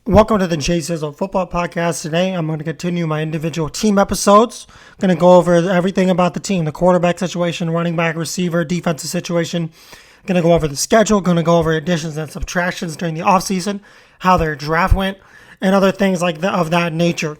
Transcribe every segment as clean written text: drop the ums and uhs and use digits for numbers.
Welcome to the Jay Sizzle Football Podcast. Today, I'm going to continue my individual team episodes. Going to go over everything about the team, the quarterback situation, running back, receiver, defensive situation. Going to go over the schedule. Going to go over additions and subtractions during the offseason, how their draft went, and other things like that of that nature.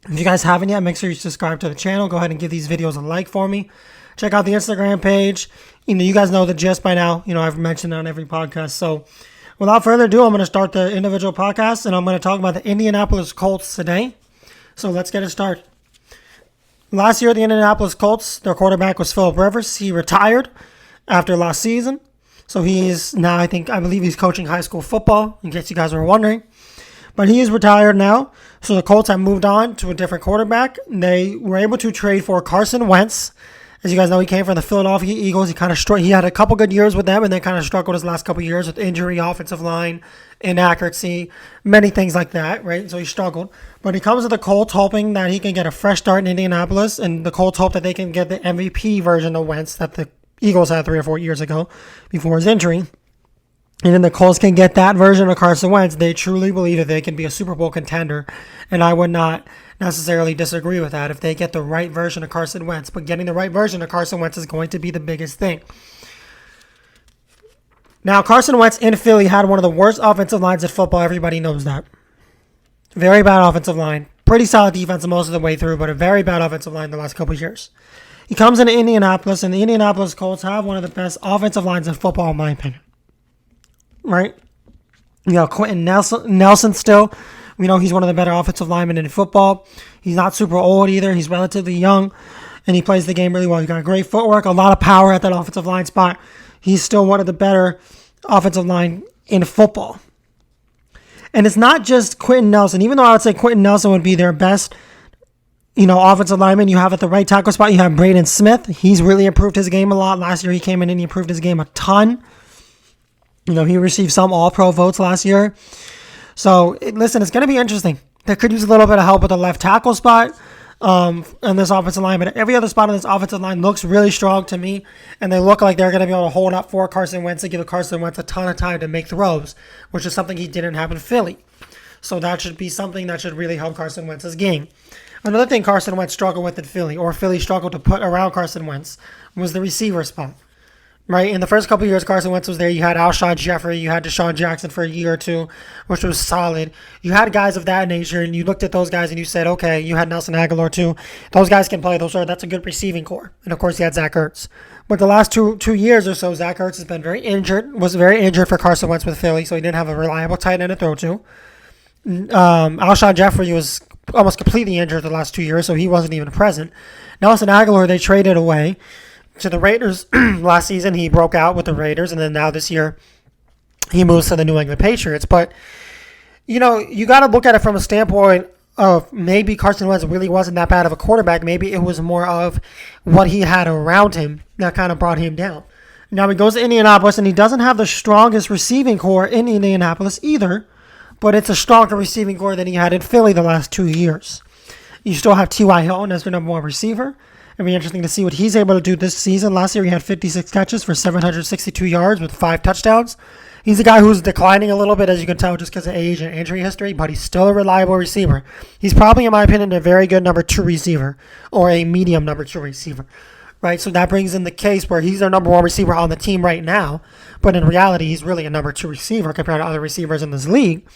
If you guys haven't yet, make sure you subscribe to the channel. Go ahead and give these videos a like for me. Check out the Instagram page. You guys know the gist by now. I've mentioned it on every podcast. So, without further ado, I'm going to start the individual podcast, and I'm going to talk about the Indianapolis Colts today. So let's get it started. Last year, the Indianapolis Colts, their quarterback was Philip Rivers. He retired after last season. So he is now, I believe he's coaching high school football, in case you guys were wondering. But he is retired now. So the Colts have moved on to a different quarterback. They were able to trade for Carson Wentz. As you guys know, he came from the Philadelphia Eagles. He had a couple good years with them, and then kind of struggled his last couple years with injury, offensive line, inaccuracy, many things like that, right? So he struggled. But he comes to the Colts hoping that he can get a fresh start in Indianapolis, and the Colts hope that they can get the MVP version of Wentz that the Eagles had 3 or 4 years ago before his injury. And then the Colts can get that version of Carson Wentz. They truly believe that they can be a Super Bowl contender, and I would not necessarily disagree with that if they get the right version of Carson Wentz. But getting the right version of Carson Wentz is going to be the biggest thing. Now, Carson Wentz in Philly had one of the worst offensive lines in football. Everybody knows that. Very bad offensive line. Pretty solid defense most of the way through, but a very bad offensive line the last couple of years. He comes into Indianapolis, and the Indianapolis Colts have one of the best offensive lines in football, in my opinion. Right? Quentin Nelson still. He's one of the better offensive linemen in football. He's not super old either. He's relatively young, and he plays the game really well. He's got great footwork, a lot of power at that offensive line spot. He's still one of the better offensive line in football. And it's not just Quentin Nelson. Even though I would say Quentin Nelson would be their best, offensive lineman, you have at the right tackle spot, you have Braden Smith. He's really improved his game a lot. Last year he came in and he improved his game a ton. He received some All-Pro votes last year. So, listen, it's going to be interesting. They could use a little bit of help with the left tackle spot in this offensive line. But every other spot on this offensive line looks really strong to me. And they look like they're going to be able to hold up for Carson Wentz and give Carson Wentz a ton of time to make throws, which is something he didn't have in Philly. So that should be something that should really help Carson Wentz's game. Another thing Carson Wentz struggled with in Philly, or Philly struggled to put around Carson Wentz, was the receiver spot. Right, in the first couple of years Carson Wentz was there, you had Alshon Jeffrey, you had Deshaun Jackson for a year or two, which was solid. You had guys of that nature, and you looked at those guys and you said, okay, you had Nelson Aguilar too. Those guys can play. That's a good receiving core. And of course, you had Zach Ertz. But the last two years or so, Zach Ertz has been was very injured for Carson Wentz with Philly, so he didn't have a reliable tight end to throw to. Alshon Jeffrey was almost completely injured the last 2 years, so he wasn't even present. Nelson Aguilar, they traded away to the Raiders. Last season he broke out with the Raiders, and then now this year he moves to the New England Patriots. But you got to look at it from a standpoint of maybe Carson Wentz really wasn't that bad of a quarterback. Maybe it was more of what he had around him that kind of brought him down. Now he goes to Indianapolis, and he doesn't have the strongest receiving core in Indianapolis either, but it's a stronger receiving core than he had in Philly the last 2 years. You still have T.Y. Hilton as the number one receiver. It'll be interesting to see what he's able to do this season. Last year, he had 56 catches for 762 yards with 5 touchdowns. He's a guy who's declining a little bit, as you can tell, just because of age and injury history, but he's still a reliable receiver. He's probably, in my opinion, a very good number 2 receiver, or a medium number 2 receiver, right? So that brings in the case where he's their number 1 receiver on the team right now, but in reality, he's really a number 2 receiver compared to other receivers in this league.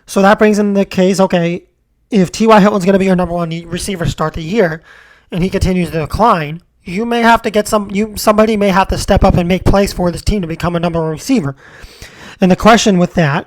So that brings in the case, okay, if T.Y. Hilton's going to be your number 1 receiver to start the year, and he continues to decline, you may have to get somebody may have to step up and make plays for this team to become a number 1 receiver. And the question with that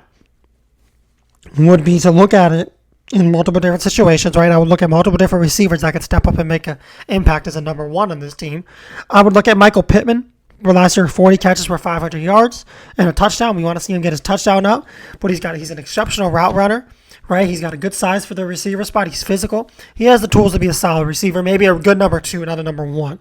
would be to look at it in multiple different situations, right? I would look at multiple different receivers that could step up and make an impact as a number 1 on this team. I would look at Michael Pittman, where last year 40 catches for 500 yards and a touchdown. We want to see him get his touchdown up, but he's an exceptional route runner. Right, he's got a good size for the receiver spot. He's physical. He has the tools to be a solid receiver, maybe a good number 2, not a number 1.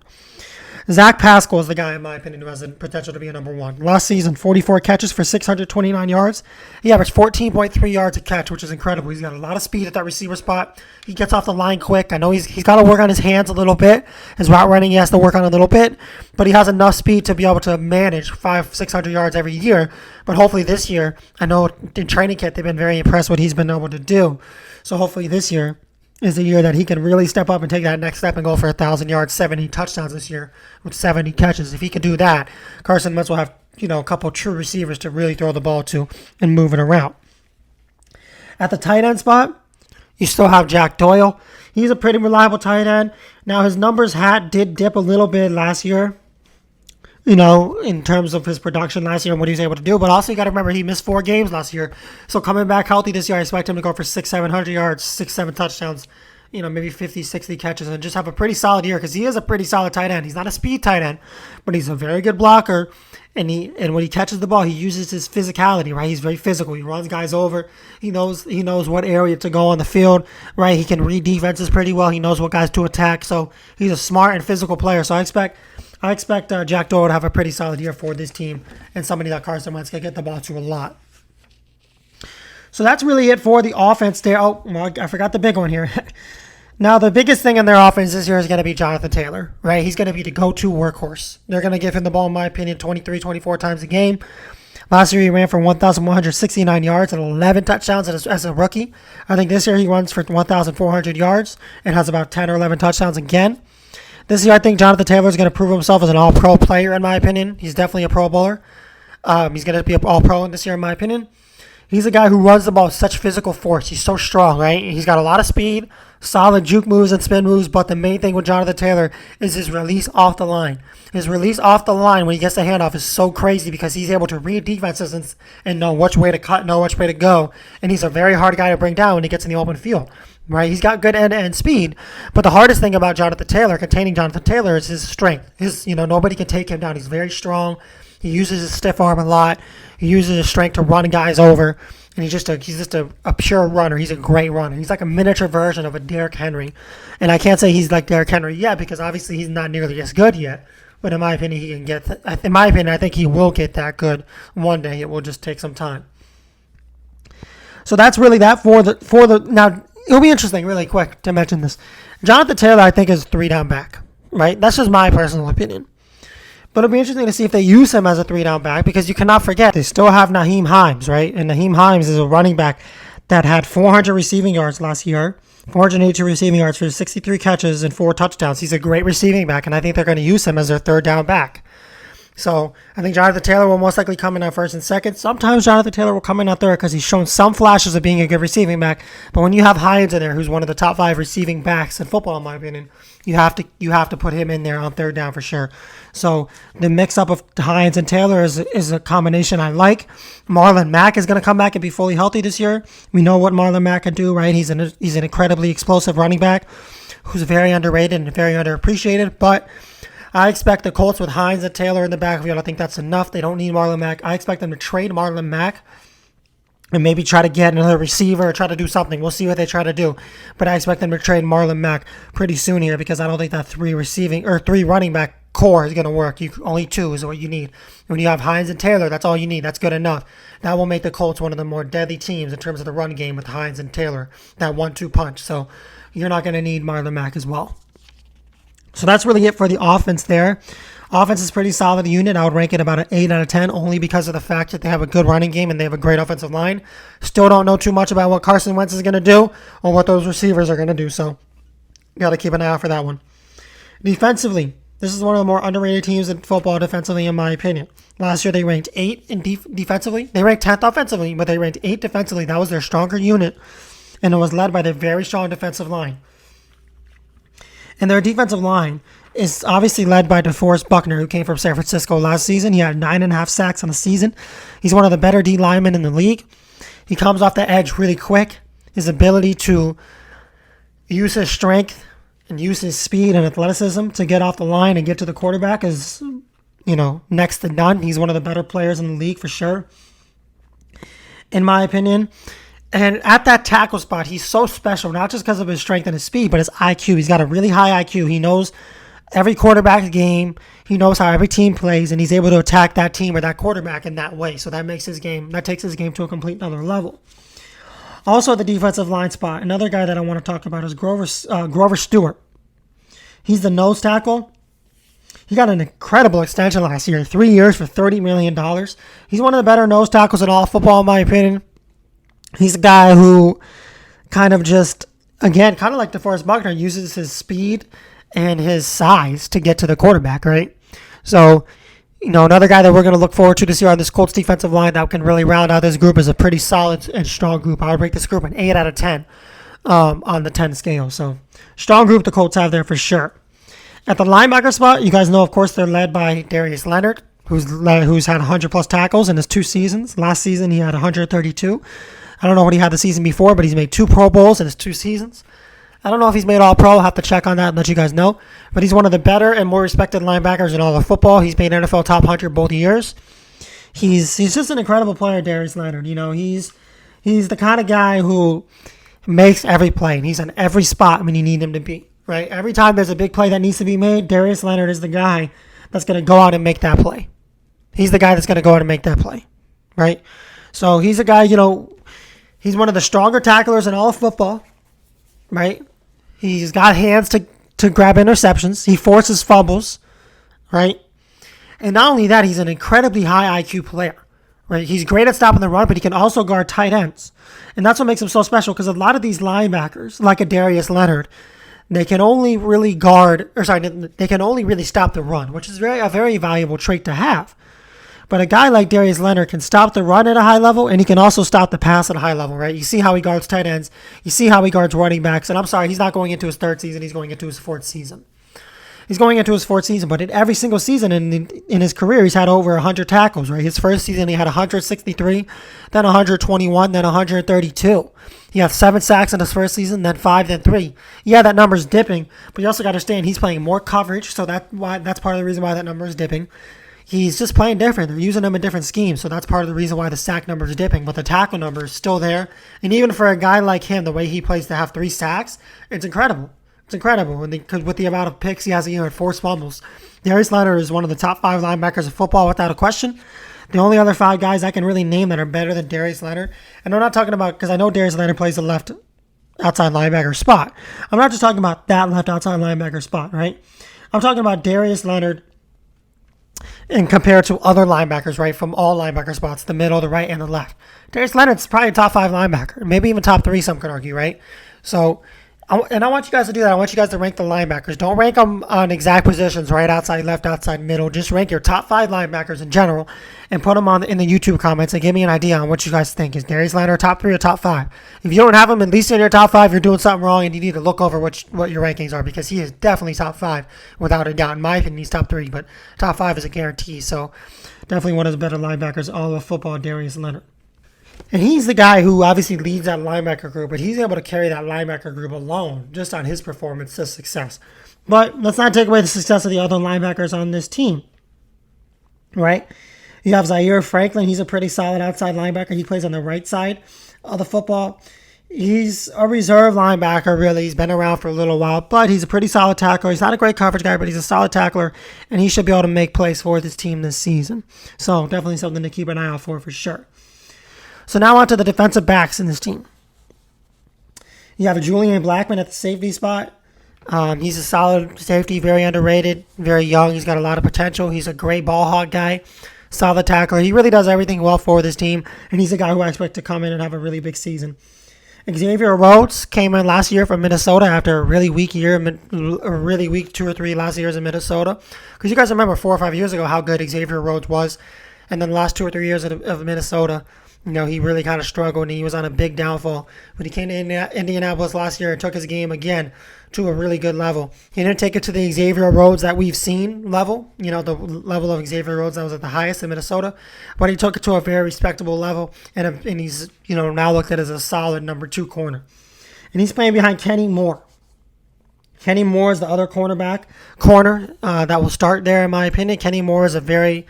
Zach Pascal is the guy, in my opinion, who has the potential to be a number one. Last season, 44 catches for 629 yards. He averaged 14.3 yards a catch, which is incredible. He's got a lot of speed at that receiver spot. He gets off the line quick. I know he's got to work on his hands a little bit. His route running, he has to work on a little bit. But he has enough speed to be able to manage 500-600 yards every year. But hopefully this year, I know in training camp, they've been very impressed with what he's been able to do. So hopefully this year is the year that he can really step up and take that next step and go for 1,000 yards, 70 touchdowns this year with 70 catches. If he can do that, Carson Wentz will have, a couple true receivers to really throw the ball to and move it around. At the tight end spot, you still have Jack Doyle. He's a pretty reliable tight end. Now, his numbers did dip a little bit last year, in terms of his production last year and what he was able to do. But also, you got to remember, he missed 4 games last year. So coming back healthy this year, I expect him to go for 600-700 yards, 6-7 touchdowns, maybe 50-60 catches, and just have a pretty solid year because he is a pretty solid tight end. He's not a speed tight end, but he's a very good blocker. And when he catches the ball, he uses his physicality, right? He's very physical. He runs guys over. He knows what area to go on the field, right? He can read defenses pretty well. He knows what guys to attack. So he's a smart and physical player. So I expect Jack Doyle to have a pretty solid year for this team and somebody that Carson Wentz can get the ball to a lot. So that's really it for the offense there. Oh, well, I forgot the big one here. Now, the biggest thing in their offense this year is going to be Jonathan Taylor, right? He's going to be the go-to workhorse. They're going to give him the ball, in my opinion, 23, 24 times a game. Last year, he ran for 1,169 yards and 11 touchdowns as a rookie. I think this year he runs for 1,400 yards and has about 10 or 11 touchdowns again. This year, I think Jonathan Taylor is going to prove himself as an all-pro player, in my opinion. He's definitely a pro bowler. He's going to be an all-pro this year, in my opinion. He's a guy who runs the ball with such physical force. He's so strong, right? He's got a lot of speed, solid juke moves and spin moves, but the main thing with Jonathan Taylor is his release off the line. His release off the line when he gets the handoff is so crazy because he's able to read defenses and know which way to cut, know which way to go. And he's a very hard guy to bring down when he gets in the open field, right? He's got good end-to-end speed, but the hardest thing about containing Jonathan Taylor is his strength. Nobody can take him down. He's very strong. He uses his stiff arm a lot. He uses his strength to run guys over. And he's just a pure runner. He's a great runner. He's like a miniature version of a Derrick Henry. And I can't say he's like Derrick Henry yet because obviously he's not nearly as good yet. But in my opinion, he can get. I think he will get that good one day. It will just take some time. So that's really that for the. Now it'll be interesting, really quick, to mention this. Jonathan Taylor, I think, is 3-down back. Right? That's just my personal opinion. But it'll be interesting to see if they use him as a 3-down back because you cannot forget they still have Nyheim Hines, right? And Nyheim Hines is a running back that had 400 receiving yards last year, 482 receiving yards for 63 catches and 4 touchdowns. He's a great receiving back, and I think they're going to use him as their 3rd-down back. So I think Jonathan Taylor will most likely come in at 1st and 2nd. Sometimes Jonathan Taylor will come in at 3rd because he's shown some flashes of being a good receiving back. But when you have Hines in there, who's one of the top 5 receiving backs in football, in my opinion, you have to put him in there on 3rd down for sure. So the mix-up of Hines and Taylor is a combination I like. Marlon Mack is going to come back and be fully healthy this year. We know what Marlon Mack can do, right? He's an incredibly explosive running back who's very underrated and very underappreciated, but I expect the Colts with Hines and Taylor in the backfield. I think that's enough. They don't need Marlon Mack. I expect them to trade Marlon Mack and maybe try to get another receiver or try to do something. We'll see what they try to do. But I expect them to trade Marlon Mack pretty soon here because I don't think that 3 running back core is going to work. Only 2 is what you need. When you have Hines and Taylor, that's all you need. That's good enough. That will make the Colts one of the more deadly teams in terms of the run game with Hines and Taylor. That 1-2 punch. So you're not going to need Marlon Mack as well. So that's really it for the offense there. Offense is pretty solid unit. I would rank it about an 8 out of 10 only because of the fact that they have a good running game and they have a great offensive line. Still don't know too much about what Carson Wentz is going to do or what those receivers are going to do. So got to keep an eye out for that one. Defensively, this is one of the more underrated teams in football defensively, in my opinion. Last year they ranked 8 in defensively. They ranked 10th offensively, but they ranked 8 defensively. That was their stronger unit, and it was led by their very strong defensive line. And their defensive line is obviously led by DeForest Buckner, who came from San Francisco last season. He had 9.5 sacks on the season. He's one of the better D linemen in the league. He comes off the edge really quick. His ability to use his strength and use his speed and athleticism to get off the line and get to the quarterback is, next to none. He's one of the better players in the league for sure, in my opinion. And at that tackle spot, he's so special, not just because of his strength and his speed, but his IQ. He's got a really high IQ. He knows every quarterback's game. He knows how every team plays, and he's able to attack that team or that quarterback in that way. So that takes his game to a complete other level. Also, the defensive line spot. Another guy that I want to talk about is Grover Stewart. He's the nose tackle. He got an incredible extension last year, 3 years for $30 million. He's one of the better nose tackles in all football, in my opinion. He's a guy who kind of just, again, kind of like DeForest Buckner, uses his speed and his size to get to the quarterback, right? So, another guy that we're going to look forward to this year on this Colts defensive line that can really round out this group is a pretty solid and strong group. I would rate this group an 8 out of 10 on the 10 scale. So, strong group the Colts have there for sure. At the linebacker spot, you guys know, of course, they're led by Darius Leonard, who's had 100-plus tackles in his 2 seasons. Last season, he had 132. I don't know what he had the season before, but he's made 2 Pro Bowls in his 2 seasons. I don't know if he's made All-Pro. I'll have to check on that and let you guys know. But he's one of the better and more respected linebackers in all of football. He's made NFL top 100 both years. He's just an incredible player, Darius Leonard. He's the kind of guy who makes every play, and he's on every spot when you need him to be. Right? Every time there's a big play that needs to be made, Darius Leonard is the guy that's going to go out and make that play. He's the guy that's going to go out and make that play. Right? So he's a guy, he's one of the stronger tacklers in all of football. Right? He's got hands to grab interceptions. He forces fumbles. Right? And not only that, he's an incredibly high IQ player. Right? He's great at stopping the run, but he can also guard tight ends. And that's what makes him so special, because a lot of these linebackers, like a Darius Leonard, they can only really they can only really stop the run, which is a very valuable trait to have. But a guy like Darius Leonard can stop the run at a high level, and he can also stop the pass at a high level, right? You see how he guards tight ends. You see how he guards running backs. And I'm sorry, he's not going into his 3rd season. He's going into his 4th season. He's going into his 4th season, but in every single season in his career, he's had over 100 tackles, right? His first season, he had 163, then 121, then 132. He had 7 sacks in his first season, then 5, then 3. Yeah, that number's dipping, but you also got to understand he's playing more coverage, so that's part of the reason why that number is dipping. He's just playing different. They're using him in different schemes, so that's part of the reason why the sack number is dipping, but the tackle number is still there. And even for a guy like him, the way he plays to have 3 sacks, it's incredible. It's incredible, because with the amount of picks he has a year and 4 fumbles. Darius Leonard is one of the top 5 linebackers of football without a question. The only other 5 guys I can really name that are better than Darius Leonard, and I'm not talking about, because I know Darius Leonard plays the left outside linebacker spot. I'm not just talking about that left outside linebacker spot, right? I'm talking about Darius Leonard and compared to other linebackers, right, from all linebacker spots, the middle, the right, and the left. Darius Leonard's probably a top 5 linebacker, maybe even top 3, some could argue, right? So, I want you guys to do that. I want you guys to rank the linebackers. Don't rank them on exact positions, right, outside, left, outside, middle. Just rank your top 5 linebackers in general and put them in the YouTube comments and give me an idea on what you guys think. Is Darius Leonard top 3 or top 5? If you don't have him at least in your top 5, you're doing something wrong, and you need to look over what your rankings are, because he is definitely top 5 without a doubt. In my opinion, he's top 3, but top 5 is a guarantee. So definitely one of the better linebackers all of football, Darius Leonard. And he's the guy who obviously leads that linebacker group, but he's able to carry that linebacker group alone just on his performance to success. But let's not take away the success of the other linebackers on this team, right? You have Zaire Franklin. He's a pretty solid outside linebacker. He plays on the right side of the football. He's a reserve linebacker, really. He's been around for a little while, but he's a pretty solid tackler. He's not a great coverage guy, but he's a solid tackler, and he should be able to make plays for this team this season. So definitely something to keep an eye out for sure. So now on to the defensive backs in this team. You have a Julian Blackmon at the safety spot. He's a solid safety, very underrated, very young. He's got a lot of potential. He's a great ball hog guy, solid tackler. He really does everything well for this team, and he's a guy who I expect to come in and have a really big season. Xavier Rhodes came in last year from Minnesota after a really weak year, a really weak 2 or 3 last years in Minnesota. Because you guys remember 4 or 5 years ago how good Xavier Rhodes was, and then the last 2 or 3 years of Minnesota, he really kind of struggled, and he was on a big downfall. But he came to Indianapolis last year and took his game again to a really good level. He didn't take it to the Xavier Rhodes that we've seen level, the level of Xavier Rhodes that was at the highest in Minnesota, but he took it to a very respectable level, and he's now looked at as a solid number 2 corner. And he's playing behind Kenny Moore. Kenny Moore is the other corner that will start there, in my opinion. Kenny Moore is a very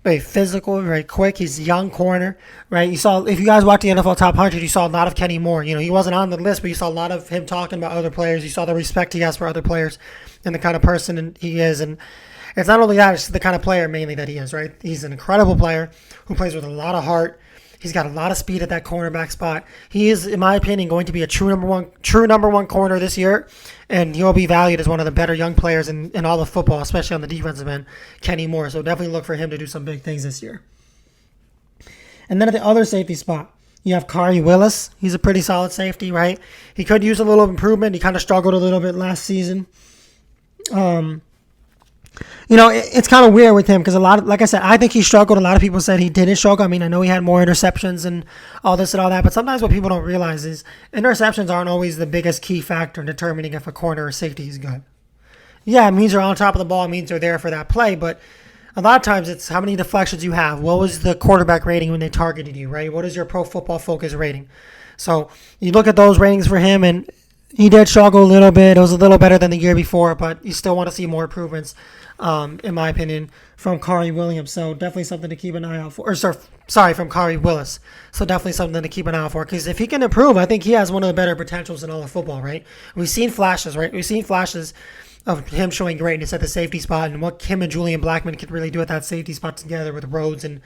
very physical, very quick. He's a young corner, right? If you guys watch the NFL Top 100, you saw a lot of Kenny Moore. He wasn't on the list, but you saw a lot of him talking about other players. You saw the respect he has for other players and the kind of person he is. And it's not only that, it's the kind of player mainly that he is, right? He's an incredible player who plays with a lot of heart. He's got a lot of speed at that cornerback spot. He is, in my opinion, going to be a true number one corner this year, and he'll be valued as one of the better young players in all of football, especially on the defensive end, Kenny Moore. So definitely look for him to do some big things this year. And then at the other safety spot, you have Khari Willis. He's a pretty solid safety, right? He could use a little improvement. He kind of struggled a little bit last season. It's kind of weird with him because like I said, I think he struggled. A lot of people said he didn't struggle. I mean, I know he had more interceptions and all this and all that, but sometimes what people don't realize is interceptions aren't always the biggest key factor in determining if a corner or safety is good. Yeah, it means you're on top of the ball. It means you're there for that play, but a lot of times it's how many deflections you have. What was the quarterback rating when they targeted you, right? What is your Pro Football Focus rating? So you look at those ratings for him, and he did struggle a little bit. It was a little better than the year before, but you still want to see more improvements, in my opinion, from Khari Williams. So definitely something to keep an eye out for. From Khari Willis. So definitely something to keep an eye out for. Because if he can improve, I think he has one of the better potentials in all of football, right? We've seen flashes, right? We've seen flashes of him showing greatness at the safety spot and what him and Julian Blackmon could really do at that safety spot together with Rhodes and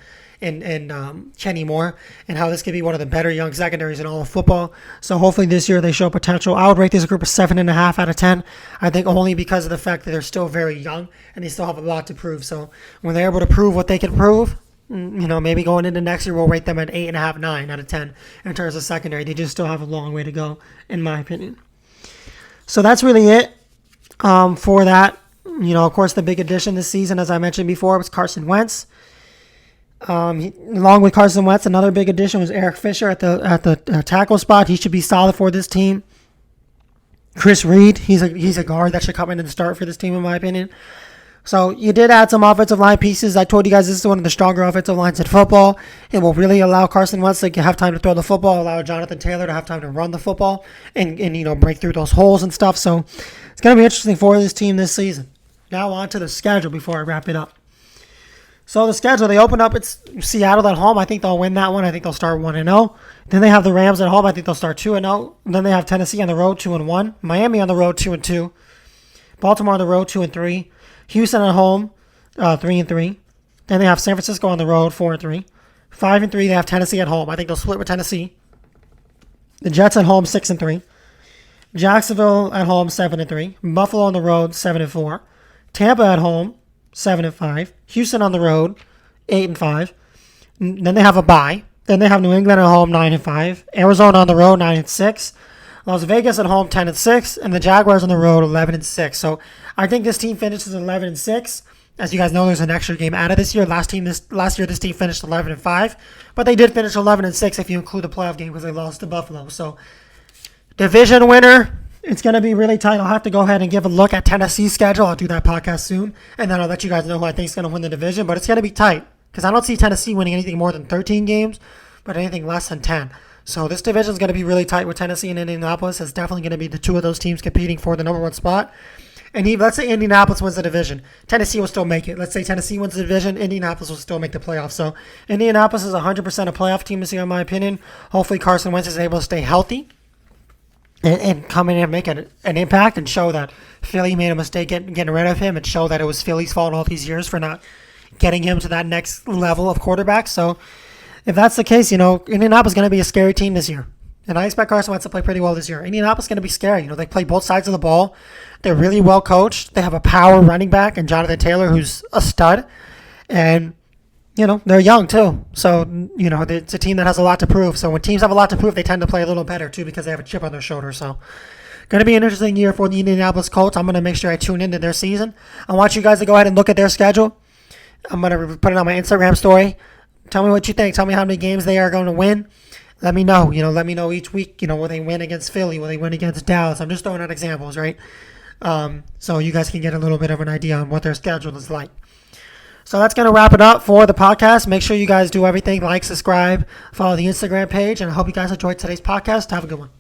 Kenny Moore, and how this could be one of the better young secondaries in all of football. So hopefully this year they show potential. I would rate this group a 7.5 out of 10. I think only because of the fact that they're still very young and they still have a lot to prove. So when they're able to prove what they can prove, maybe going into next year we'll rate them at 8.5, 9 out of 10 in terms of secondary. They just still have a long way to go, in my opinion. So that's really it for that. Of course, the big addition this season, as I mentioned before, was Carson Wentz. Along with Carson Wentz, another big addition was Eric Fisher at the tackle spot. He should be solid for this team. Chris Reed, he's a guard that should come in and start for this team, in my opinion. So you did add some offensive line pieces. I told you guys this is one of the stronger offensive lines in football. It will really allow Carson Wentz to have time to throw the football, allow Jonathan Taylor to have time to run the football, and break through those holes and stuff. So it's going to be interesting for this team this season. Now on to the schedule before I wrap it up. So the schedule, they open up, it's Seattle at home. I think they'll win that one. I think they'll start 1-0. Then they have the Rams at home. I think they'll start 2-0. Then they have Tennessee on the road, 2-1. Miami on the road, 2-2. Baltimore on the road, 2-3. Houston at home, 3-3. Then they have San Francisco on the road, 4-3. 5-3, they have Tennessee at home. I think they'll split with Tennessee. The Jets at home, 6-3. Jacksonville at home, 7-3. Buffalo on the road, 7-4. Tampa at home, 7-5. Houston on the road, 8-5. Then they have a bye. Then they have New England at home, 9-5. Arizona on the road, 9-6. Las Vegas at home, 10-6, and the Jaguars on the road, 11-6. So I think this team finishes 11-6. As you guys know, there's an extra game added this year. Last year, this team finished 11-5, but they did finish 11-6 if you include the playoff game because they lost to Buffalo. So division winner. It's going to be really tight. I'll have to go ahead and give a look at Tennessee's schedule. I'll do that podcast soon, and then I'll let you guys know who I think is going to win the division. But it's going to be tight because I don't see Tennessee winning anything more than 13 games, but anything less than 10. So this division is going to be really tight with Tennessee and Indianapolis. It's definitely going to be the two of those teams competing for the number one spot. And let's say Indianapolis wins the division. Tennessee will still make it. Let's say Tennessee wins the division. Indianapolis will still make the playoffs. So Indianapolis is 100% a playoff team this year, in my opinion. Hopefully Carson Wentz is able to stay healthy and come in and make an impact and show that Philly made a mistake getting rid of him and show that it was Philly's fault all these years for not getting him to that next level of quarterback. So if that's the case, Indianapolis is going to be a scary team this year. And I expect Carson Wentz to play pretty well this year. Indianapolis is going to be scary. They play both sides of the ball. They're really well coached. They have a power running back and Jonathan Taylor, who's a stud. And, they're young too. So, it's a team that has a lot to prove. So when teams have a lot to prove, they tend to play a little better too because they have a chip on their shoulder. So going to be an interesting year for the Indianapolis Colts. I'm going to make sure I tune into their season. I want you guys to go ahead and look at their schedule. I'm going to put it on my Instagram story. Tell me what you think. Tell me how many games they are going to win. Let me know. Let me know each week. Will they win against Philly? Will they win against Dallas? I'm just throwing out examples, right? So you guys can get a little bit of an idea on what their schedule is like. So that's going to wrap it up for the podcast. Make sure you guys do everything. Like, subscribe, follow the Instagram page, and I hope you guys enjoyed today's podcast. Have a good one.